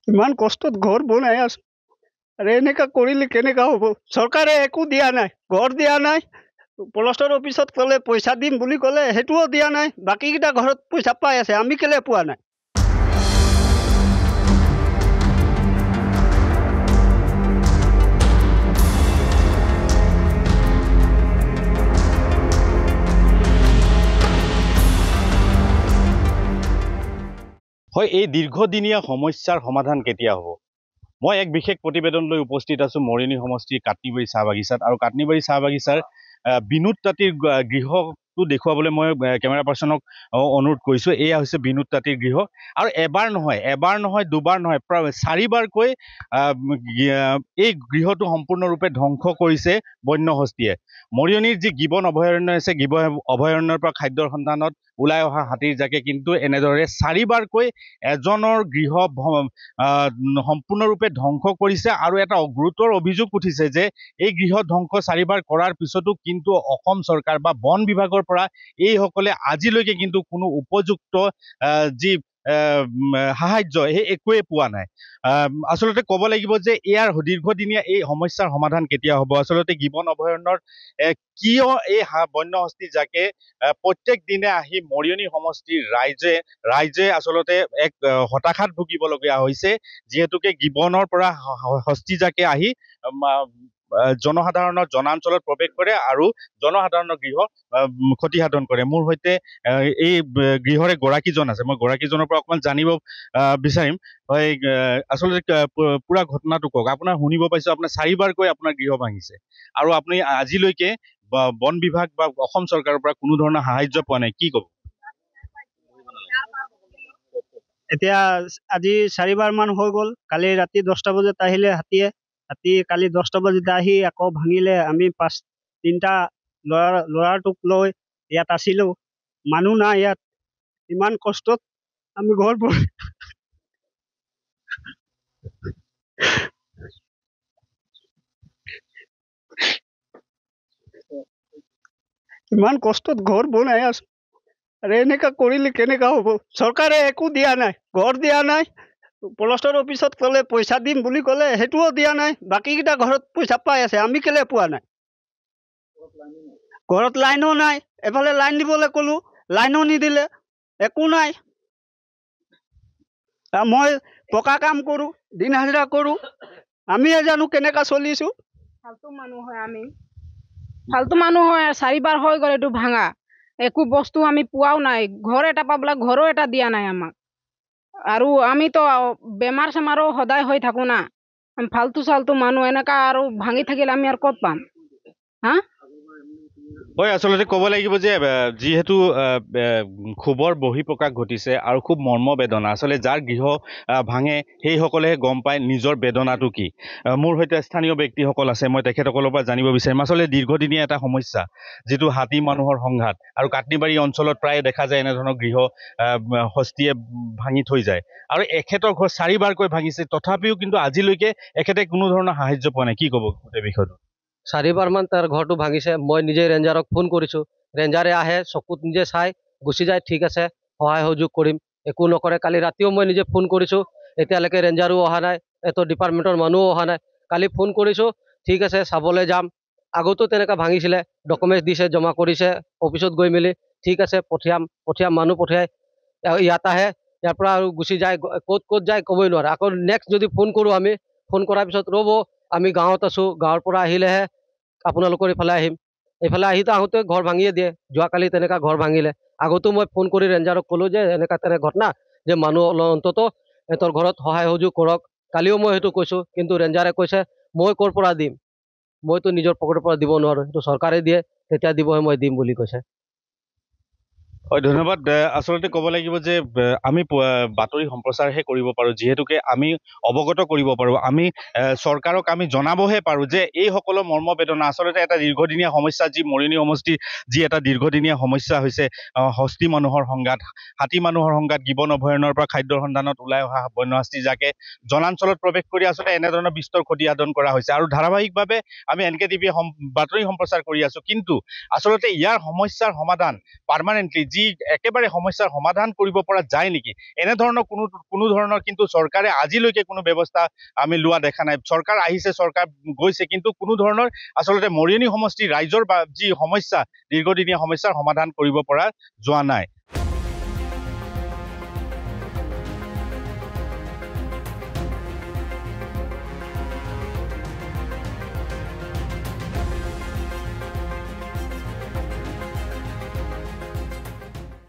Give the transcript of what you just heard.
ইমান কষ্টত ঘৰ বনাই আছো আৰু এনেকা কৰিলে কেনেকা হ'ব? চৰকাৰে একো দিয়া নাই, ঘৰ দিয়া নাই। পলষ্টৰ অফিচত ক'লে পইচা দিম বুলি ক'লে, সেইটোও দিয়া নাই। বাকীকেইটা ঘৰত পইচা পাই আছে, আমি কেলে পোৱা নাই? হয়, এই দীৰ্ঘদিনীয়া সমস্যাৰ সমাধান কেতিয়া হ'ব? মই এক বিশেষ প্ৰতিবেদন লৈ উপস্থিত আছো মৰিয়নি সমষ্টিৰ কাটনিবাৰী চাহ বাগিচাত। আৰু কাটনিবাৰী চাহ বাগিচাৰ বিনোদ তাঁতীৰ গৃহটো দেখুৱাবলৈ মই কেমেৰা পাৰ্চনক অনুৰোধ কৰিছোঁ। এয়া হৈছে বিনোদ তাঁতীৰ গৃহ। আৰু এবাৰ নহয়, দুবাৰ নহয়, প্ৰায় 4বাৰকৈ এই গৃহটো সম্পূৰ্ণৰূপে ধ্বংস কৰিছে বন্য হস্তীয়ে। মৰিয়নিৰ যি গিবন অভয়াৰণ্য আছে, গিবন অভয়াৰণ্যৰ পৰা খাদ্যৰ সন্ধানত ওলাই অহা হাতীৰ জাকে কিন্তু এনেদৰে 4বাৰকৈ এজনৰ গৃহ সম্পূৰ্ণৰূপে ধ্বংস কৰিছে। আৰু এটা গুৰুতৰ অভিযোগ উঠিছে যে এই গৃহ ধ্বংস 4বাৰ কৰাৰ পিছতো কিন্তু অসম চৰকাৰ বা বন বিভাগৰ পৰা এইসকলে আজিলৈকে কিন্তু কোনো উপযুক্ত যি সাহায্য সেই একোৱে পোৱা নাই। আচলতে ক'ব লাগিব যে ইয়াৰ দীৰ্ঘদিনীয়া এই সমস্যাৰ সমাধান কেতিয়া হ'ব? আচলতে গিবন অভয়াৰণ্যৰ কিয় এই বন্য হস্তি জাকে প্ৰত্যেক দিনে আহি মৰিয়নি সমষ্টিৰ ৰাইজে আচলতে এক হতাশাত ভুগিবলগীয়া হৈছে, যিহেতুকে গিবনৰ পৰা হস্তি জাকে আহি জনসাধাৰণৰ জনাঞ্চলত প্ৰৱেশ কৰে আৰু জনসাধাৰণৰ গৃহ ক্ষতিসাধন কৰে। মোৰ সৈতে এই গৃহৰে গৰাকীজন আছে, মই গৰাকীজনৰ পৰা অকণমান জানিব বিচাৰিম। হয়, আচলতে পুৰা ঘটনাটো কওক। আপোনাৰ শুনিব পাইছো আপোনাৰ 4বাৰকৈ আপোনাৰ গৃহ ভাঙিছে আৰু আপুনি আজিলৈকে বন বিভাগ বা অসম চৰকাৰৰ পৰা কোনো ধৰণৰ সাহায্য পোৱা নাই, কি ক'ব? এতিয়া আজি 4বাৰ মান হৈ গ'ল। কালি ৰাতি 10টা বজাত আহিলে হাতীয়ে। হাতী কালি 10টা বজাত আহি আকৌ ভাঙিলে। আমি তিনিটা ল'ৰাটোক লৈ ইয়াত আছিলো, মানুহ নাই ইয়াত। ইমান কষ্টত আমি ঘৰ ইমান কষ্টত ঘৰ বনাই আছো আৰু এনেকা কৰিলে কেনেকা হ'ব? চৰকাৰে একো দিয়া নাই, ঘৰ দিয়া নাই। পলষ্টৰ অফিচত ক'লে পইচা দিম বুলি ক'লে, সেইটোও দিয়া নাই। বাকীকেইটা ঘৰত পইচা পাই আছে, আমি কেলে পোৱা নাই? ঘৰত লাইনো নাই। এফালে লাইন দিবলৈ ক'লো, লাইনো নিদিলে, একো নাই। মই পকা কাম কৰো, দিন হাজিৰা কৰো, আমিয়ে জানো কেনেকা চলিছো। ফালতু মানুহ হয়, আমি ফালতু মানুহ হয়। 4বাৰ হৈ গ'ল এইটো ভাঙা, একো বস্তু আমি পোৱাও নাই। ঘৰ এটা পাবলা ঘৰো এটা দিয়া নাই আমাক। আৰু আমিতো বেমাৰ চেমাৰো সদায় হৈ থাকো না। ফালতু চালতু মানুহ এনেকা আৰু ভাঙি থাকিলে আমি আৰু ক'ত পাম? হা? হয়, আচলতে ক'ব লাগিব যে যিহেতু ক্ষোভৰ বহিঃপ্ৰকাশ ঘটিছে আৰু খুব মৰ্মবেদনা। আচলতে যাৰ গৃহ ভাঙে সেইসকলেহে গম পায় নিজৰ বেদনাটো কি। মোৰ সৈতে স্থানীয় ব্যক্তিসকল আছে, মই তেখেতসকলৰ পৰা জানিব বিচাৰিম। আচলতে দীৰ্ঘদিনীয়া এটা সমস্যা, যিটো হাতী মানুহৰ সংঘাত। আৰু কাটনিবাৰী অঞ্চলত প্ৰায় দেখা যায় এনেধৰণৰ গৃহ হস্তীয়ে ভাঙি থৈ যায়। আৰু এখেতৰ ঘৰ 4বাৰকৈ ভাঙিছে, তথাপিও কিন্তু আজিলৈকে এখেতে কোনো ধৰণৰ সাহায্য পোৱা নাই, কি ক'ব গোটেই বিষয়টো? 4বাৰ মান তাৰ ঘৰটো ভাঙিছে। মই নিজে ৰেঞ্জাৰক ফোন কৰিছোঁ, ৰেঞ্জাৰে আহে, চকুত নিজে চাই গুচি যায়। ঠিক আছে, সহায় সহযোগ কৰিম, একো নকৰে। কালি ৰাতিও মই নিজে ফোন কৰিছোঁ, এতিয়ালৈকে ৰেঞ্জাৰো অহা নাই, এটো ডিপাৰ্টমেণ্টৰ মানুহো অহা নাই। কালি ফোন কৰিছোঁ, ঠিক আছে চাবলৈ যাম। আগতো তেনেকুৱা ভাঙিছিলে, ডকুমেণ্টছ দিছে, জমা কৰিছে অফিচত গৈ মেলি। ঠিক আছে, পঠিয়াম মানুহ পঠিয়াই ইয়াত আহে, ইয়াৰ পৰা আৰু গুচি যায়। ক'ত যায় ক'বই নোৱাৰে। আকৌ নেক্সট যদি ফোন কৰোঁ আমি, ফোন কৰাৰ পিছত ৰ'ব আমি গাঁৱত আছোঁ, গাঁৱৰ পৰা আহিলেহে আপোনালোকৰ এইফালে আহিম। এইফালে আহোঁতে ঘৰ ভাঙিয়ে দিয়ে। যোৱাকালি তেনেকুৱা ঘৰ ভাঙিলে। আগতো মই ফোন কৰি ৰেঞ্জাৰক ক'লোঁ যে এনেকুৱা ঘটনা, যে মানুহ অন্তত সিহঁতৰ ঘৰত সহায় সহযোগ কৰক। কালিও মই সেইটো কৈছোঁ, কিন্তু ৰেঞ্জাৰে কৈছে মই ক'ৰ পৰা দিম, মইতো নিজৰ পকেটৰ পৰা দিব নোৱাৰোঁ, সেইটো চৰকাৰে দিয়ে, তেতিয়া দিবহে মই দিম বুলি কৈছে। হয়, ধন্যবাদ। আচলতে ক'ব লাগিব যে আমি বাতৰি সম্প্ৰচাৰহে কৰিব পাৰোঁ, যিহেতুকে আমি অৱগত কৰিব পাৰোঁ, আমি চৰকাৰক আমি জনাবহে পাৰোঁ যে এইসকলৰ মৰ্মবেদনা। আচলতে এটা দীৰ্ঘদিনীয়া সমস্যা, যি মৰিয়নি সমষ্টিৰ যি এটা দীৰ্ঘদিনীয়া সমস্যা হৈছে হস্তি মানুহৰ সংঘাত, হাতী মানুহৰ সংঘাত। গিবন অভয়াৰণ্যৰ পৰা খাদ্যৰ সন্ধানত ওলাই অহা বন্য হস্তি জাকে জনাঞ্চলত প্ৰৱেশ কৰি আচলতে এনেধৰণৰ বিস্তৰ ক্ষতিসাধন কৰা হৈছে। আৰু ধাৰাবাহিকভাৱে আমি NK TV বাতৰি সম্প্ৰচাৰ কৰি আছোঁ, কিন্তু আচলতে ইয়াৰ সমস্যাৰ সমাধান পাৰ্মানেণ্টলি যি একেবাৰে সমস্যাৰ সমাধান কৰিব পৰা যায় নেকি এনেধৰণৰ কোনো ধৰণৰ কিন্তু চৰকাৰে আজিলৈকে কোনো ব্যৱস্থা আমি লোৱা দেখা নাই চৰকাৰ আহিছে চৰকাৰ গৈছে কিন্তু কোনো ধৰণৰ আচলতে মৰিয়নি সমষ্টিৰ ৰাইজৰ বা যি সমস্যা দীৰ্ঘদিনীয়া সমস্যাৰ সমাধান কৰিব পৰা যোৱা নাই